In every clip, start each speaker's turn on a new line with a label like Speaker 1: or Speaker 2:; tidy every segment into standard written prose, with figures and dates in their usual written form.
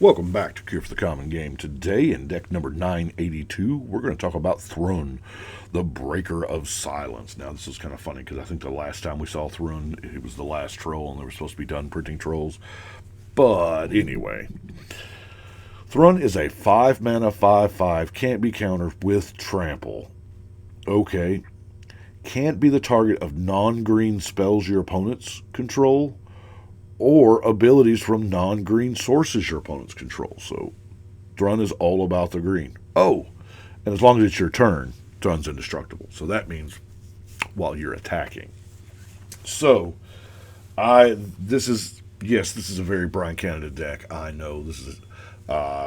Speaker 1: Welcome back to Cure for the Common Game. Today, in deck number 982, we're going to talk about Thrun, the Breaker of Silence. Now, this is kind of funny because I think the last time we saw Thrun, it was the last troll and they were supposed to be done printing trolls. But anyway, Thrun is a 5-mana 5/5, can't be countered with trample. Okay. Can't be the target of non-green spells your opponents control, or abilities from non-green sources your opponents control. So, Thrun is all about the green. Oh, and as long as it's your turn, Thrun's indestructible. So that means while you're attacking. So, this is a very Brian Canada deck. I know this is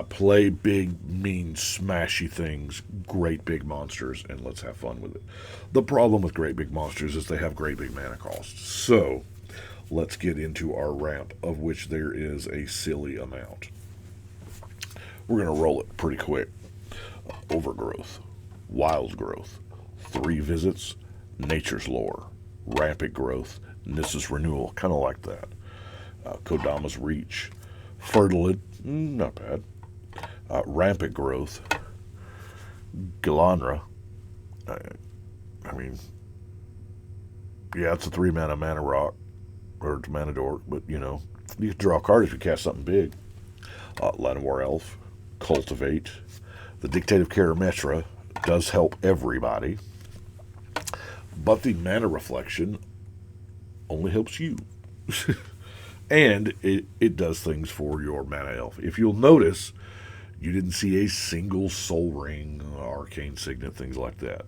Speaker 1: play big, mean, smashy things, great big monsters, and let's have fun with it. The problem with great big monsters is they have great big mana costs. So, let's get into our ramp, of which there is a silly amount. We're going to roll it pretty quick. Overgrowth, Wild Growth, 3 Visits, Nature's Lore, Rampant Growth, Nissa's Renewal, kind of like that. Kodama's Reach, Fertilid, not bad. Rampant Growth, Galanra. It's a 3-mana mana rock. Or to mana dork, but you can draw a card if you cast something big. Llanowar Elf, Cultivate, the Dictative Karametra does help everybody, but the Mana Reflection only helps you. And it does things for your Mana Elf. If you'll notice, you didn't see a single Soul Ring, Arcane Signet, things like that.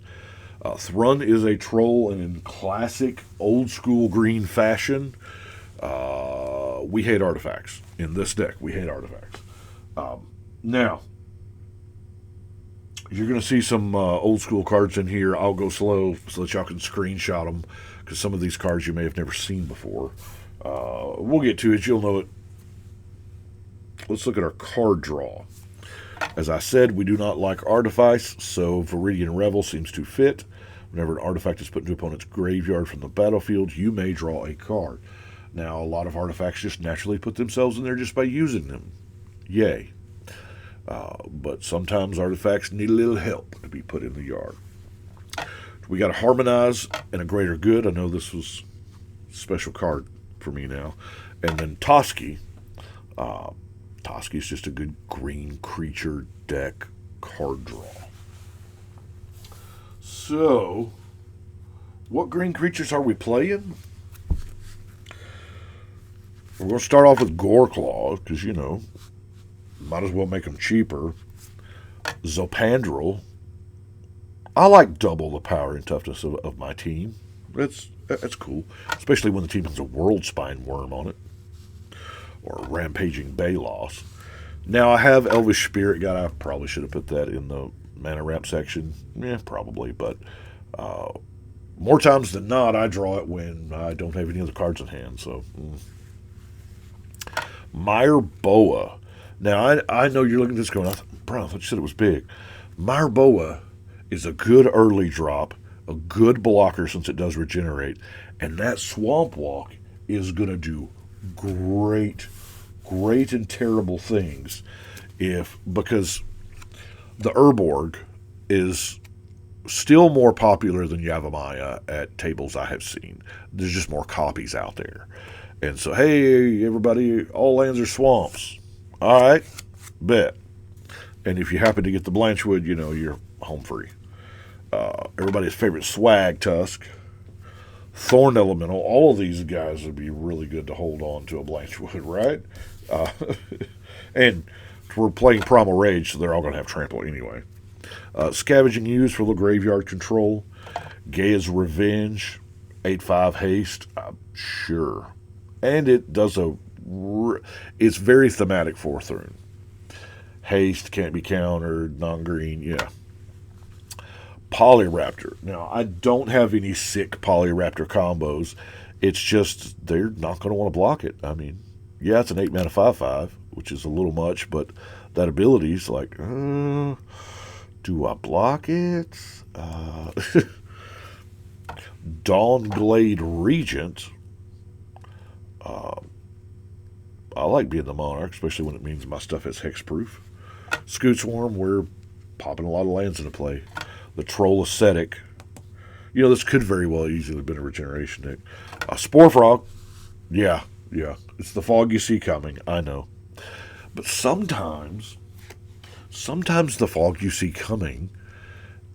Speaker 1: Thrun is a troll, and in classic old-school green fashion, we hate artifacts. In this deck, we hate artifacts. Now, you're going to see some old-school cards in here. I'll go slow so that y'all can screenshot them, because some of these cards you may have never seen before. We'll get to it. You'll know it. Let's look at our card draw. As I said, we do not like artifice, so Viridian Revel seems to fit. Whenever an artifact is put into an opponent's graveyard from the battlefield, you may draw a card. Now, a lot of artifacts just naturally put themselves in there just by using them. Yay. But sometimes artifacts need a little help to be put in the yard. We got a Harmonize and a Greater Good. I know this was a special card for me now. And then Toski. Toski is just a good green creature deck card draw. So, what green creatures are we playing? We're going to start off with Goreclaw, because, might as well make them cheaper. Zopandrel. I like double the power and toughness of my team. That's cool, especially when the team has a World Spine Worm on it. Or a Rampaging Bellus. Now, I have Elvish Spirit God. I probably should have put that in the mana ramp section. Yeah, probably. But more times than not, I draw it when I don't have any other cards in hand. So, Mire Boa. Now, I know you're looking at this going, Brian, I thought you said it was big. Mire Boa is a good early drop, a good blocker since it does regenerate. And that Swamp Walk is going to do great and terrible things because the Urborg is still more popular than Yavimaya at tables I have seen. There's just more copies out there. And so, hey, everybody, all lands are swamps. All right, bet. And if you happen to get the Blanchwood, you're home free. Everybody's favorite Swag Tusk. Thorn Elemental, all of these guys would be really good to hold on to a Blanchwood, right? And we're playing Primal Rage, so they're all going to have Trample anyway. Scavenging Ooze for the graveyard control. Gaia's Revenge, 8/5 haste, sure. And it does it's very thematic for Thrun. Haste, can't be countered, non-green, yeah. Polyraptor. Now, I don't have any sick Polyraptor combos. It's just they're not going to want to block it. It's an 8-mana 5/5, which is a little much, but that ability is like, do I block it? Dawnglade Regent. I like being the Monarch, especially when it means my stuff is hexproof. Scoot Swarm, we're popping a lot of lands into play. The Troll Ascetic. You know, this could very well easily have been a regeneration deck. Spore Frog. Yeah. It's the fog you see coming, I know. But sometimes the fog you see coming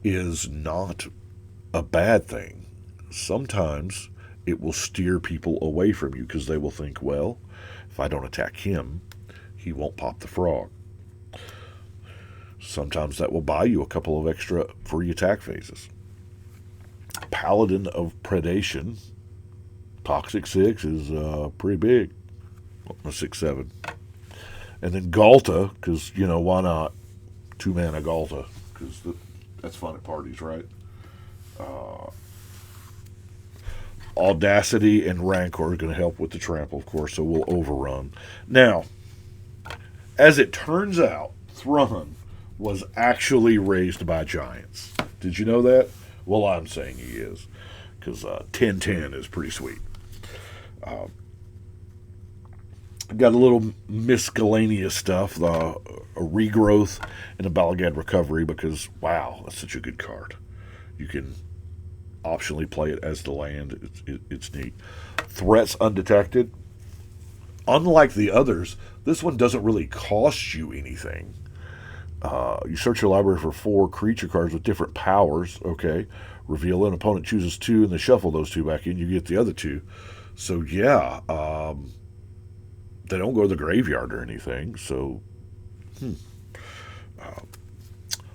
Speaker 1: is not a bad thing. Sometimes it will steer people away from you because they will think, well, if I don't attack him, he won't pop the frog. Sometimes that will buy you a couple of extra free attack phases. Paladin of Predation. Toxic 6 is pretty big. A 6/7. And then Galta, because, you know, why not? 2-mana Galta, because that's fun at parties, right? Audacity and Rancor are going to help with the trample, of course, so we'll overrun. Now, as it turns out, Thrun was actually raised by giants. Did you know that? Well, I'm saying he is, because 10/10 is pretty sweet. Got a little miscellaneous stuff, a regrowth and a Balagad recovery, because, wow, that's such a good card. You can optionally play it as the land. It's neat. Threats undetected. Unlike the others, this one doesn't really cost you anything. You search your library for 4 creature cards with different powers. Okay. Reveal an opponent chooses 2 and they shuffle those 2 back in. You get the other 2. So, yeah. They don't go to the graveyard or anything. So,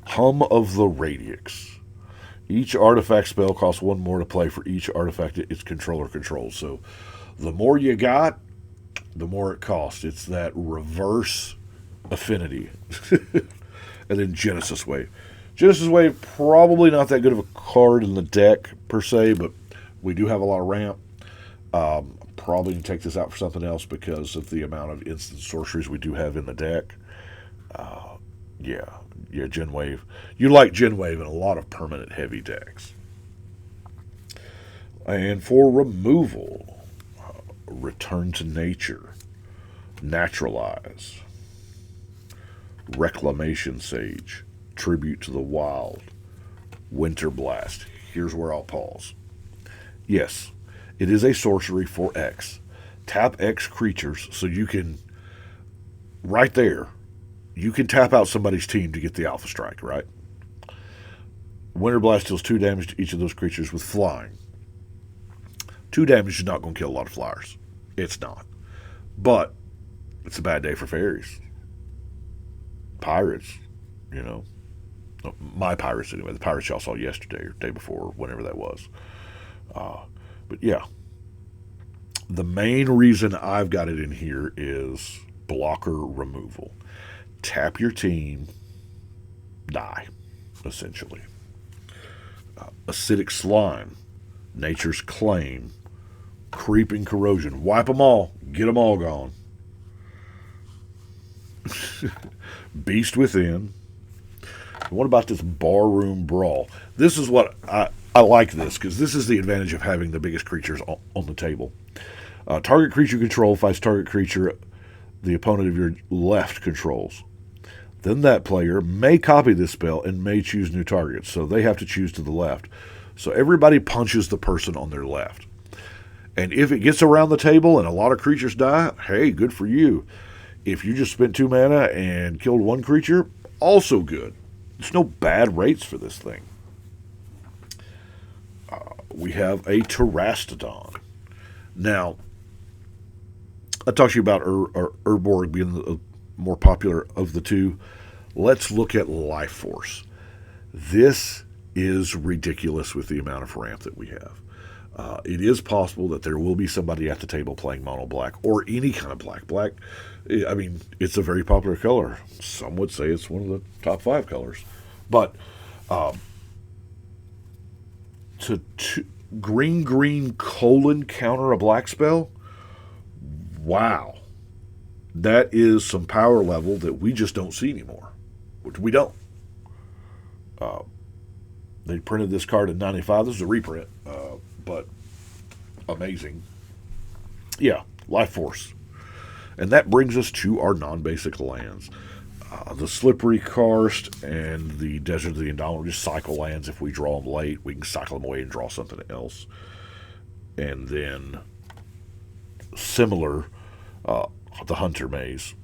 Speaker 1: Hum of the Radix. Each artifact spell costs 1 more to play for each artifact its controller controls. So, the more you got, the more it costs. It's that reverse affinity. And then Genesis Wave. Genesis Wave, probably not that good of a card in the deck, per se, but we do have a lot of ramp. Probably going to take this out for something else because of the amount of instant sorceries we do have in the deck. Yeah, Gen Wave. You like Gen Wave in a lot of permanent heavy decks. And for removal, Return to Nature, Naturalize, Reclamation Sage, Tribute to the Wild, Winter Blast. Here's where I'll pause. Yes, it is a sorcery for X. Tap X creatures so you can, right there, you can tap out somebody's team to get the Alpha Strike, right? Winter Blast deals 2 damage to each of those creatures with flying. 2 damage is not going to kill a lot of flyers. It's not. But it's a bad day for fairies. Pirates, you know. My pirates, anyway. The pirates y'all saw yesterday or day before, whenever that was. But yeah. The main reason I've got it in here is blocker removal. Tap your team, die, essentially. Acidic Slime, Nature's Claim, Creeping Corrosion. Wipe them all. Get them all gone. Beast Within. And what about this Barroom Brawl? This is what I like this, because this is the advantage of having the biggest creatures on the table. Target creature control fights target creature the opponent of your left controls. Then that player may copy this spell and may choose new targets, so they have to choose to the left. So everybody punches the person on their left. And if it gets around the table and a lot of creatures die, hey, good for you. If you just spent 2 mana and killed 1 creature, also good. There's no bad rates for this thing. We have a Terastodon. Now, I talked to you about Urborg being the more popular of the 2. Let's look at Life Force. This is ridiculous with the amount of ramp that we have. It is possible that there will be somebody at the table playing mono black or any kind of black. Black, I mean, it's a very popular color. Some would say it's one of the top 5 colors. But to green counter a black spell, wow. That is some power level that we just don't see anymore. Which we don't. They printed this card in 95. This is a reprint. But amazing. Yeah, Life Force. And that brings us to our non-basic lands. The Slippery Karst and the Desert of the Indomitable just cycle lands. If we draw them late, we can cycle them away and draw something else. And then, similar, the Hunter Maze.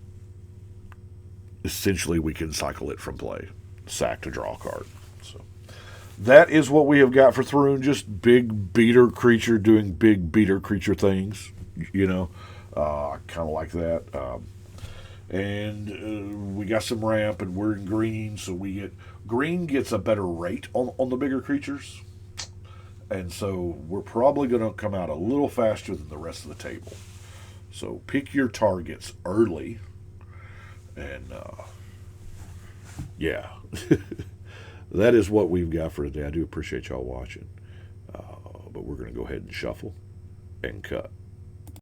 Speaker 1: Essentially, we can cycle it from play. Sack to draw a card. So that is what we have got for Thrun. Just big beater creature doing big beater creature things. You know, I kind of like that. And we got some ramp, and we're in green, so green gets a better rate on the bigger creatures. And so we're probably going to come out a little faster than the rest of the table. So pick your targets early. And, yeah. That is what we've got for today. I do appreciate y'all watching. But we're going to go ahead and shuffle and cut.